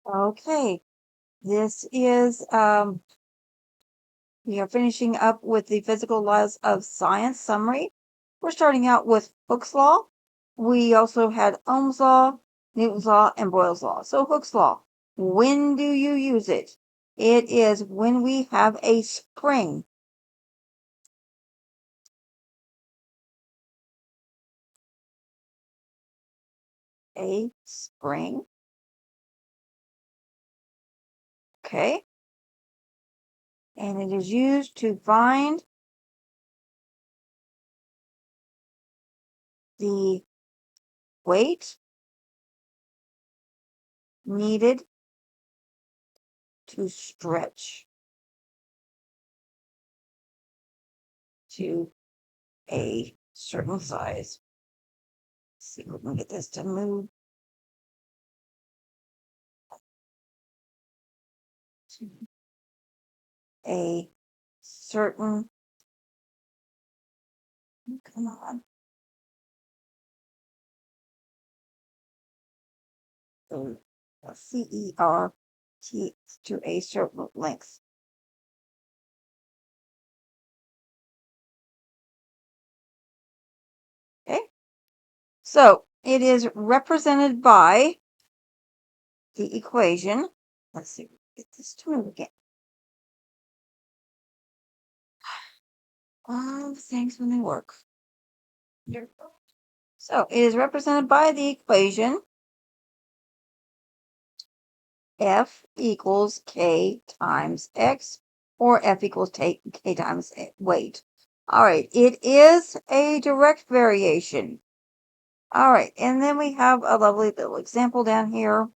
Okay, this is we are finishing up with the physical laws of science summary. We're starting out with Hooke's law. We also had Ohm's law, Newton's law, and Boyle's law. So Hooke's law, when do you use it? It is when we have a spring. A spring. Okay. And it is used to find the weight needed to stretch to a certain size. Let's see if we can get this to move to a certain, come on, CERT to a certain length. Okay, so it is represented by the equation. Let's see, get this to move again. Things when they work. So it is represented by the equation F equals K times X, or F equals K times weight. All right, it is a direct variation. All right, and then we have a lovely little example down here.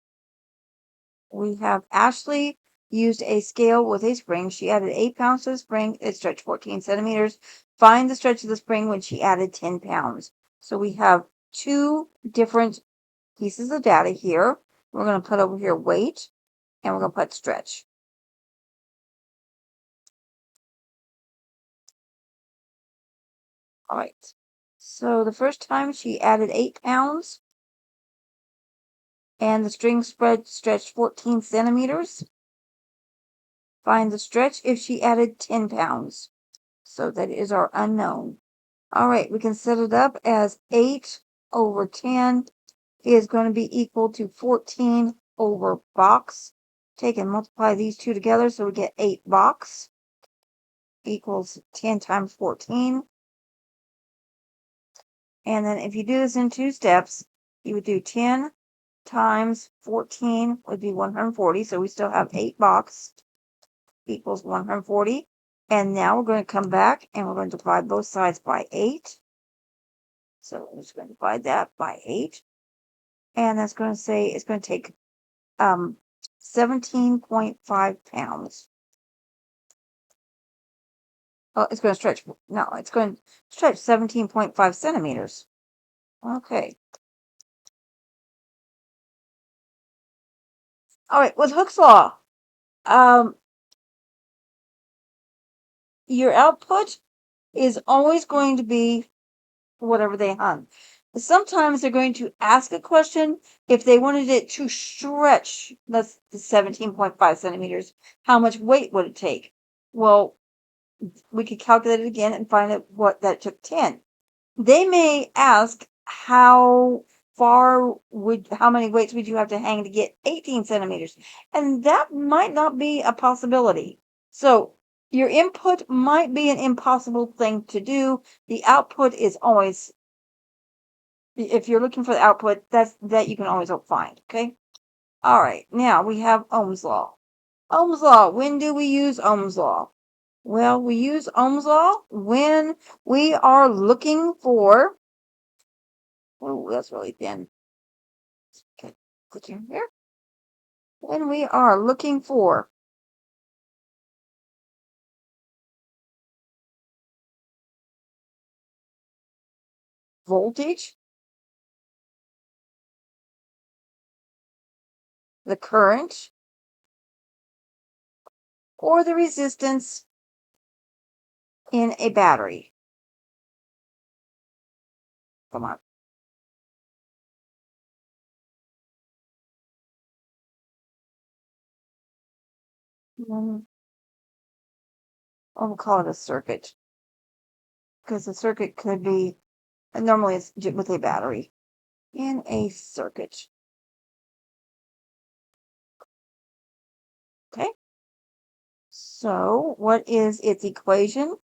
We have Ashley used a scale with a spring. She added 8 pounds to the spring. It stretched 14 centimeters. Find the stretch of the spring when she added 10 pounds. So we have two different pieces of data here. We're going to put over here weight, and we're going to put stretch. All right. So the first time she added 8 pounds, and the string stretched 14 centimeters. Find the stretch if she added 10 pounds. So that is our unknown. All right, we can set it up as 8 over 10 is going to be equal to 14 over box. Take and multiply these two together so we get 8 box equals 10 times 14. And then if you do this in 2 steps, you would do 10 times 14 would be 140. So we still have 8 box equals 140. And now we're going to come back and we're going to divide both sides by 8. So we're just going to divide that by 8. And that's going to say it's going to take 17.5 pounds. Oh, it's going to stretch. No, it's going to stretch 17.5 centimeters. Okay. All right. With Hooke's law, your output is always going to be whatever they hung. Sometimes they're going to ask a question if they wanted it to stretch, that's the 17.5 centimeters, how much weight would it take? Well, we could calculate it again and find out what that took 10. They may ask how many weights would you have to hang to get 18 centimeters? And that might not be a possibility. So your input might be an impossible thing to do. The output is always, if you're looking for the output, that you can always find. Okay. All right. Now we have Ohm's law. Ohm's law. When do we use Ohm's law? Well, we use Ohm's law when we are looking for, oh, that's really thin. Okay, click in here. When we are looking for voltage, the current, or the resistance in a battery. Come on. We'll call it a circuit because the circuit could be, normally it's with a battery in a circuit. Okay. So what is its equation?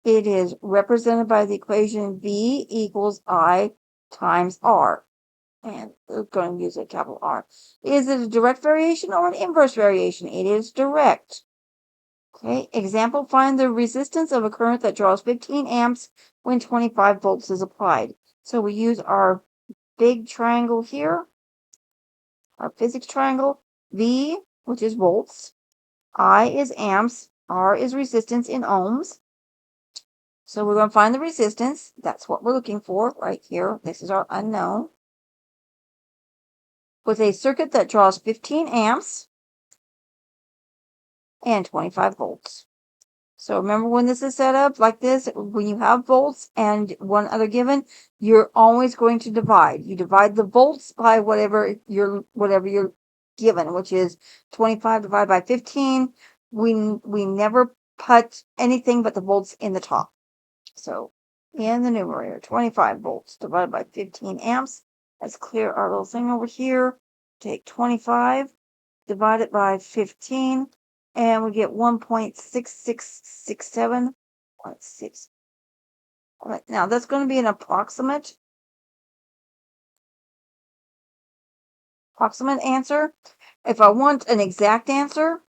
It is represented by the equation V equals I times R. And we're going to use a capital R. Is it a direct variation or an inverse variation? It is direct. Okay, example, find the resistance of a current that draws 15 amps when 25 volts is applied. So we use our big triangle here, our physics triangle, V, which is volts, I is amps, R is resistance in ohms. So we're going to find the resistance. That's what we're looking for right here. This is our unknown. With a circuit that draws 15 amps and 25 volts. So remember, when this is set up like this, when you have volts and one other given, you're always going to divide. You divide the volts by whatever you're given, which is 25 divided by 15. We never put anything but the volts in the top. So in the numerator, 25 volts divided by 15 amps. Let's clear our little thing over here. Take 25, divide it by 15, and we get 1.6667. All right, now that's going to be an approximate answer. If I want an exact answer,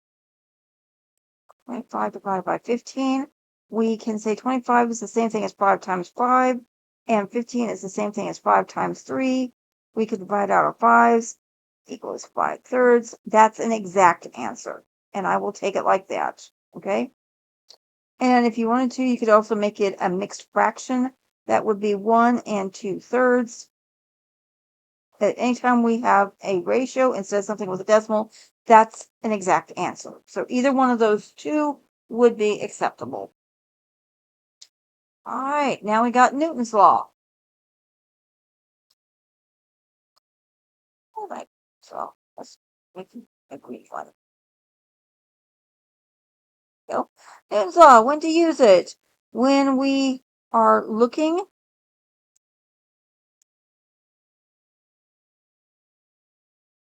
25 divided by 15, we can say 25 is the same thing as 5 times 5, and 15 is the same thing as 5 times 3. We could divide out our 5s, equals 5/3. That's an exact answer, and I will take it like that, okay? And if you wanted to, you could also make it a mixed fraction. That would be 1 2/3. At any time we have a ratio instead of something with a decimal, that's an exact answer. So either one of those two would be acceptable. All right, now we got Newton's law. All right, so let's make a green one. Go. Newton's law, when to use it? When we are looking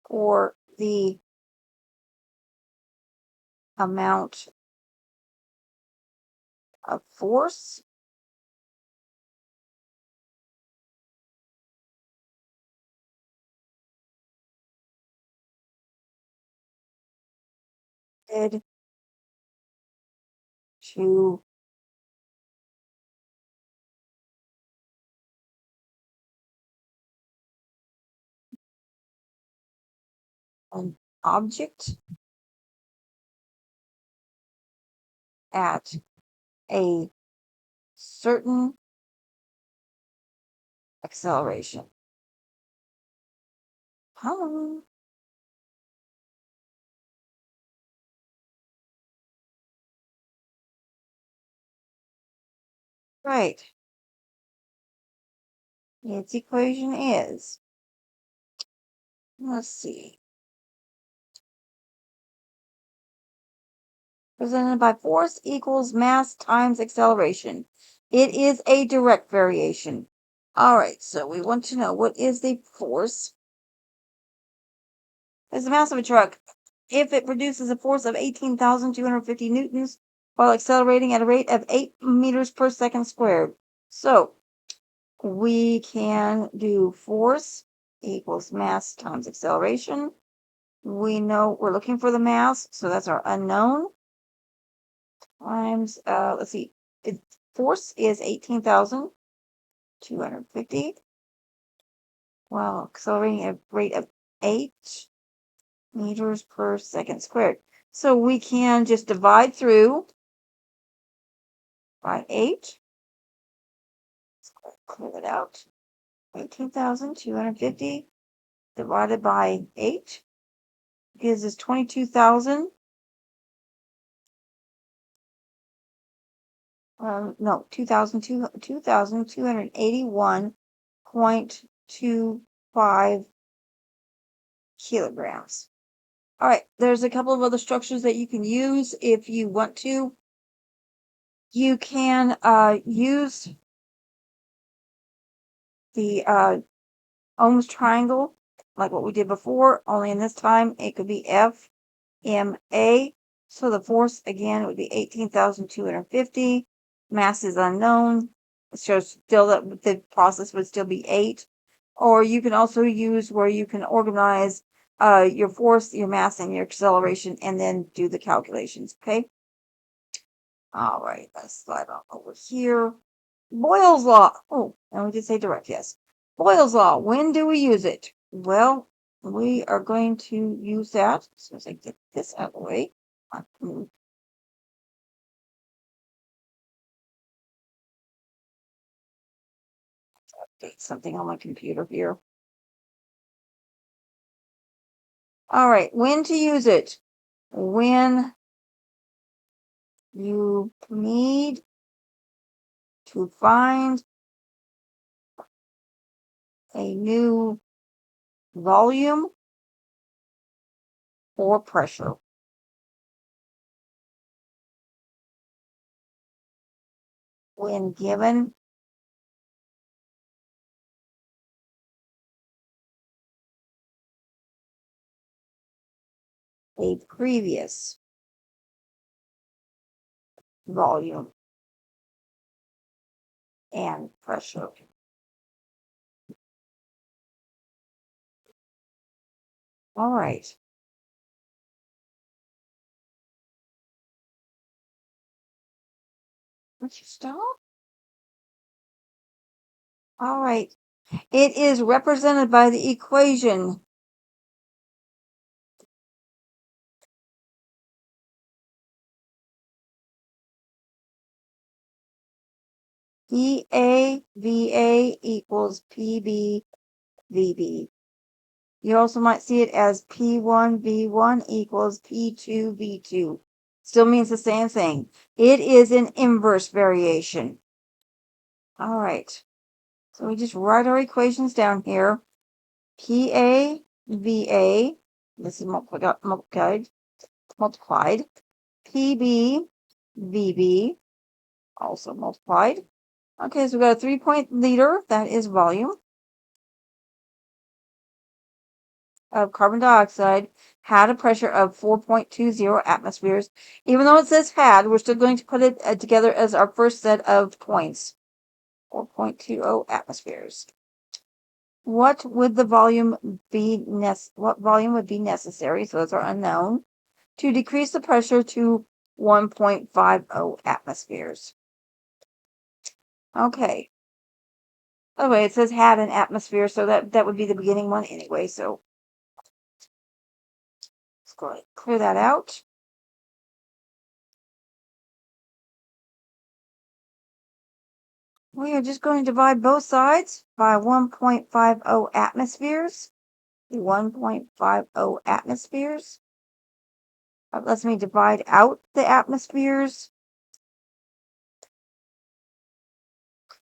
for the amount of force to an object at a certain acceleration. Hello. Right. Its equation is, let's see, presented by force equals mass times acceleration. It is a direct variation. All right, so we want to know, what is the force? It's the mass of a truck. If it produces a force of 18,250 newtons while accelerating at a rate of 8 meters per second squared. So we can do force equals mass times acceleration. We know we're looking for the mass, so that's our unknown. Times, let's see, force is 18,250 while accelerating at a rate of 8 meters per second squared. So we can just divide through by 8. Let's clear that out. 18,250 divided by 8 gives us 22,000. No, 2,281.25 kilograms. All right, there's a couple of other structures that you can use if you want to. You can use the Ohm's triangle, like what we did before, only in this time it could be FMA. So the force again would be 18,250. Mass is unknown. It shows still that the process would still be 8. Or you can also use where you can organize your force, your mass, and your acceleration, and then do the calculations. Okay. All right, let's slide on over here. Boyle's law. Oh, and we did say direct, yes. Boyle's law. When do we use it? Well, we are going to use that as soon as I get this out of the way. Update something on my computer here. All right, when to use it? When you need to find a new volume or pressure. When given a previous volume and pressure. All right. Would you stop? All right. It is represented by the equation PA-VA equals PB-VB. You also might see it as P1-V1 equals P2-V2. Still means the same thing. It is an inverse variation. All right. So we just write our equations down here. PA-VA, this is multiplied. PB-VB, also multiplied. Okay, so we got a 3-point liter, that is volume of carbon dioxide, had a pressure of 4.20 atmospheres. Even though it says had, we're still going to put it together as our first set of points. 4.20 atmospheres. What would the volume be? What volume would be necessary? So those are unknown to decrease the pressure to 1.50 atmospheres. Okay. By the way, it says had an atmosphere, so that would be the beginning one anyway. So let's go ahead and clear that out. We are just going to divide both sides by 1.50 atmospheres. 1.50 atmospheres. That lets me divide out the atmospheres.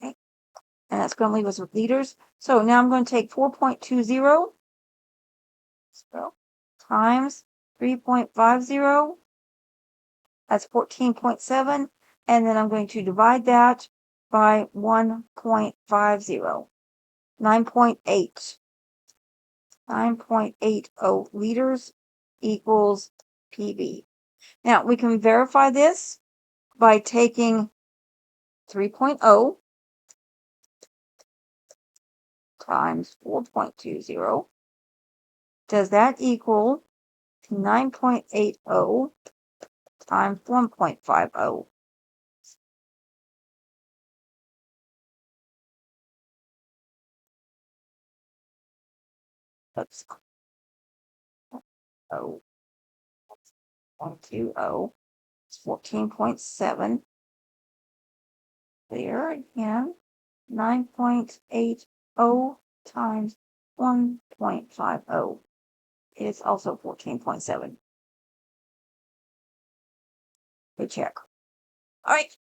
Okay. And that's going to leave us with liters. So now I'm going to take 4.20 times 3.50. That's 14.7. And then I'm going to divide that by 1.50. 9.8. 9.80 liters equals PV. Now we can verify this by taking 3.0 times 4.20. Does that equal 9.80 times 1.50? Oops. 0.20. It's 14.7. There again. 9.80 times 1.50 is also 14.7. Good check. All right.